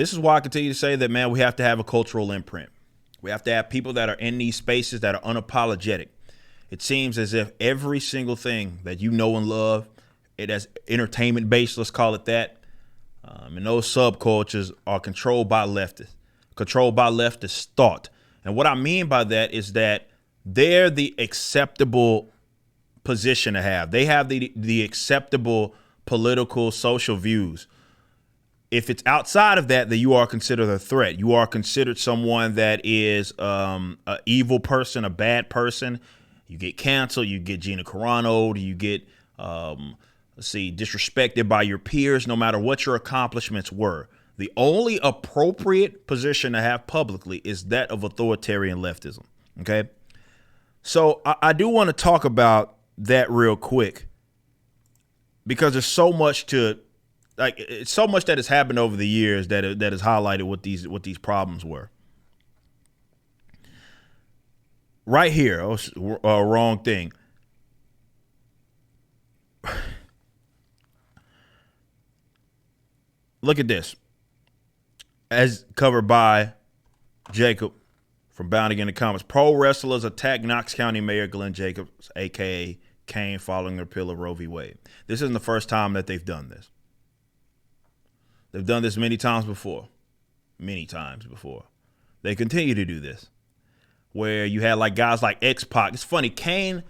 This is why I continue to say that, man, we have to have a cultural imprint. We have to have people that are in these spaces that are unapologetic. It seems as if every single thing that you know and love, it as entertainment based, let's call it that, and those subcultures are controlled by leftist thought. And what I mean by that is that they're the acceptable position to have. They have the acceptable political, social views. If it's outside of that, then you are considered a threat. You are considered someone that is an evil person, a bad person. You get canceled. You get Gina Carano'd. You get, disrespected by your peers, no matter what your accomplishments were. The only appropriate position to have publicly is that of authoritarian leftism. Okay. So I do want to talk about that real quick because there's so much it's so much that has happened over the years that has highlighted what these problems were. Right here, wrong thing. Look at this. As covered by Jacob from Bounding in the Comments. Pro wrestlers attack Knox County Mayor Glenn Jacobs, a.k.a. Kane, following the repeal of Roe v. Wade. This isn't the first time that they've done this. They've done this many times before. Many times before. They continue to do this. Where you had like guys like X-Pac. It's funny, Kane,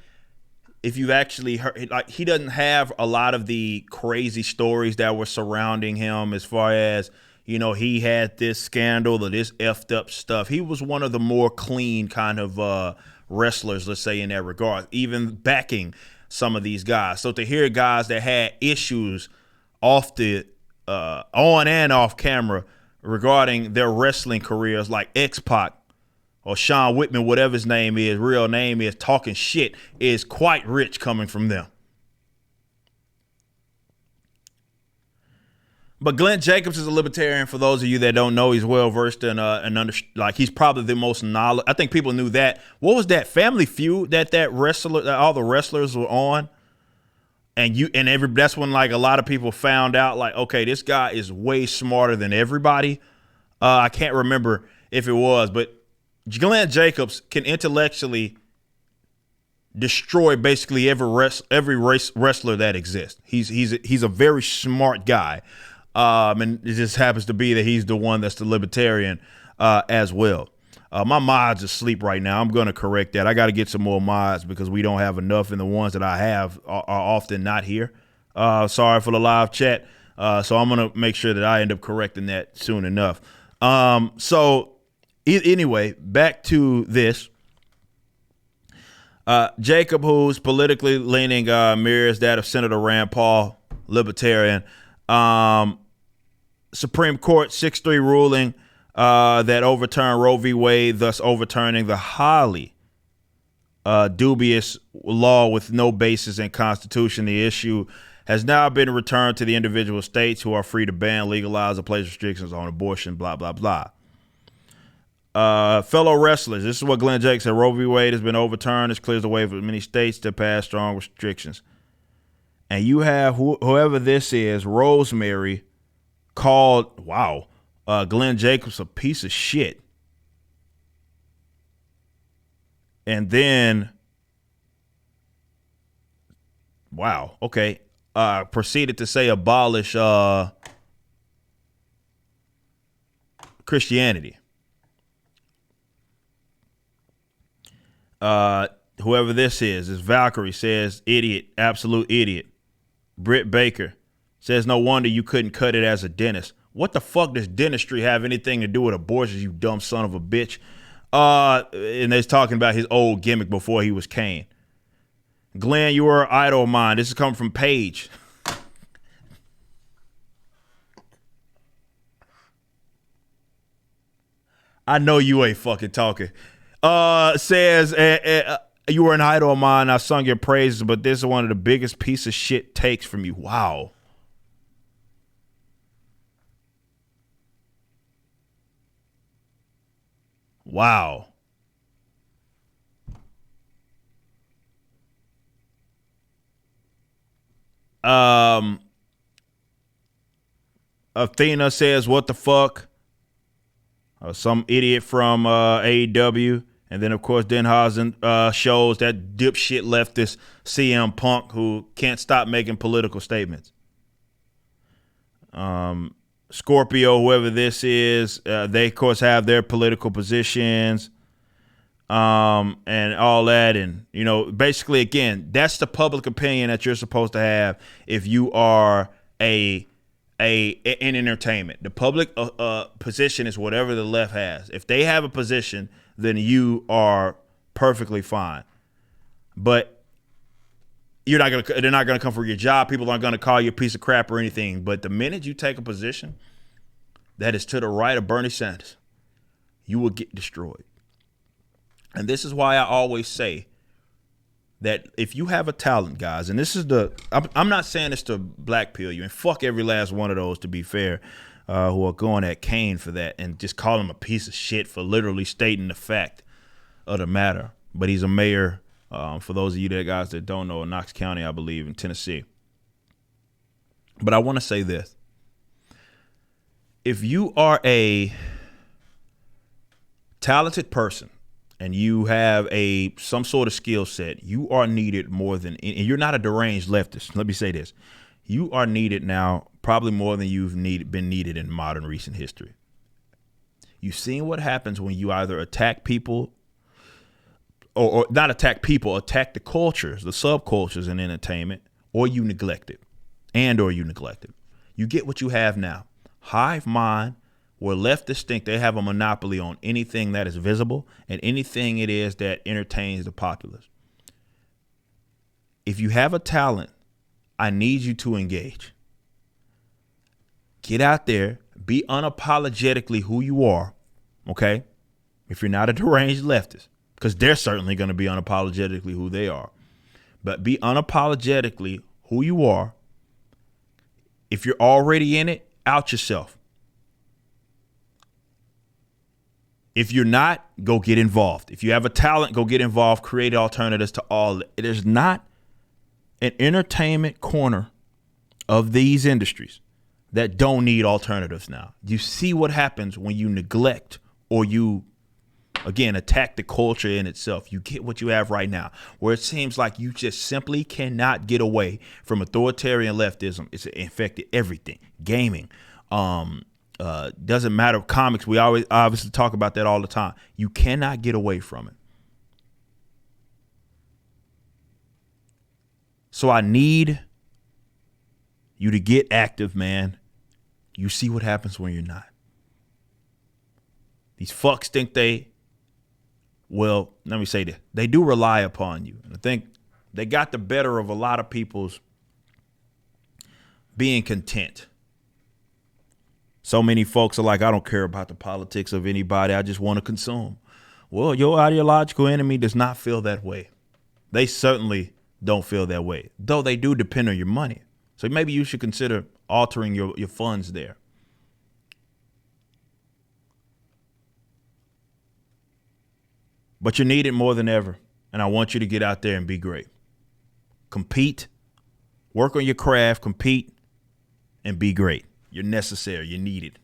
if you've actually heard, like, he doesn't have a lot of the crazy stories that were surrounding him as far as, you know, he had this scandal or this effed up stuff. He was one of the more clean kind of wrestlers, let's say, in that regard, even backing some of these guys. So to hear guys that had issues off the on and off camera regarding their wrestling careers, like X-Pac or Sean Whitman, whatever his name is, real name is, talking shit, is quite rich coming from them. But Glenn Jacobs is a libertarian. For those of you that don't know, he's well versed in he's probably the most knowledge. I think people knew that. What was that Family Feud that wrestler, that all the wrestlers were on? That's when like a lot of people found out, like, okay, this guy is way smarter than everybody. I can't remember if it was, but Glenn Jacobs can intellectually destroy basically every wrestler that exists. He's a very smart guy, and it just happens to be that he's the one that's the libertarian as well. My mods are asleep right now. I'm going to correct that. I got to get some more mods because we don't have enough, and the ones that I have are often not here. Sorry for the live chat. So I'm going to make sure that I end up correcting that soon enough. Anyway, back to this. Jacob, who's politically leaning, mirrors that of Senator Rand Paul, libertarian. Supreme Court 6-3 ruling that overturned Roe v. Wade, thus overturning the highly dubious law with no basis in Constitution. The issue has now been returned to the individual states, who are free to ban, legalize, or place restrictions on abortion, blah, blah, blah. Fellow wrestlers, this is what Glenn Jacobs said. Roe v. Wade has been overturned. This clears the way for many states to pass strong restrictions. And you have whoever this is, Rosemary, called, Glenn Jacobs a piece of shit. And then, proceeded to say abolish Christianity. Whoever this is Valkyrie, says idiot, absolute idiot. Britt Baker says no wonder you couldn't cut it as a dentist. What the fuck does dentistry have anything to do with abortion, you dumb son of a bitch? And they're talking about his old gimmick before he was Kane. Glenn, you are an idol of mine. This is coming from Paige. I know you ain't fucking talking. Says, you were an idol of mine. I sung your praises, but this is one of the biggest piece of shit takes from you. Wow. Wow. Athena says, what the fuck? some idiot from AEW, and then of course Denhausen shows that dipshit leftist CM Punk who can't stop making political statements. Scorpio, whoever this is, they of course have their political positions, and all that, and basically, again, that's the public opinion that you're supposed to have if you are in entertainment. The public position is whatever the left has. If they have a position, then you are perfectly fine. But they're not gonna come for your job. People aren't gonna call you a piece of crap or anything. But the minute you take a position that is to the right of Bernie Sanders, you will get destroyed. And this is why I always say that if you have a talent, guys, and this is I'm not saying this to black pill you, and fuck every last one of those, to be fair, who are going at Kane for that and just call him a piece of shit for literally stating the fact of the matter. But he's a mayor, for those of you guys that don't know, in Knox County, I believe, in Tennessee. But I want to say this. If you are a talented person, and you have some sort of skill set, you are needed more than, and you're not a deranged leftist. Let me say this. You are needed now probably more than you've been needed in modern recent history. You've seen what happens when you either attack people or not attack people, attack the cultures, the subcultures in entertainment, or you neglect it, or you neglect it. You get what you have now. Hive mind, where leftists think they have a monopoly on anything that is visible and anything it is that entertains the populace. If you have a talent, I need you to engage. Get out there, be unapologetically who you are, okay? If you're not a deranged leftist, because they're certainly going to be unapologetically who they are. But be unapologetically who you are. If you're already in it, out yourself. If you're not, go get involved. If you have a talent, go get involved. Create alternatives to all. There's not an entertainment corner of these industries that don't need alternatives now. You see what happens when you neglect or you, again, attack the culture in itself. You get what you have right now, where it seems like you just simply cannot get away from authoritarian leftism. It's infected everything. Gaming, doesn't matter. Comics, we always obviously talk about that all the time. You cannot get away from it. So I need you to get active, man. You see what happens when you're not. These fucks think let me say this. They do rely upon you. And I think they got the better of a lot of people's being content. So many folks are like, I don't care about the politics of anybody. I just want to consume. Well, your ideological enemy does not feel that way. They certainly don't feel that way, though they do depend on your money. So maybe you should consider altering your funds there. But you're needed more than ever. And I want you to get out there and be great. Compete, work on your craft, compete, and be great. You're necessary. You're needed.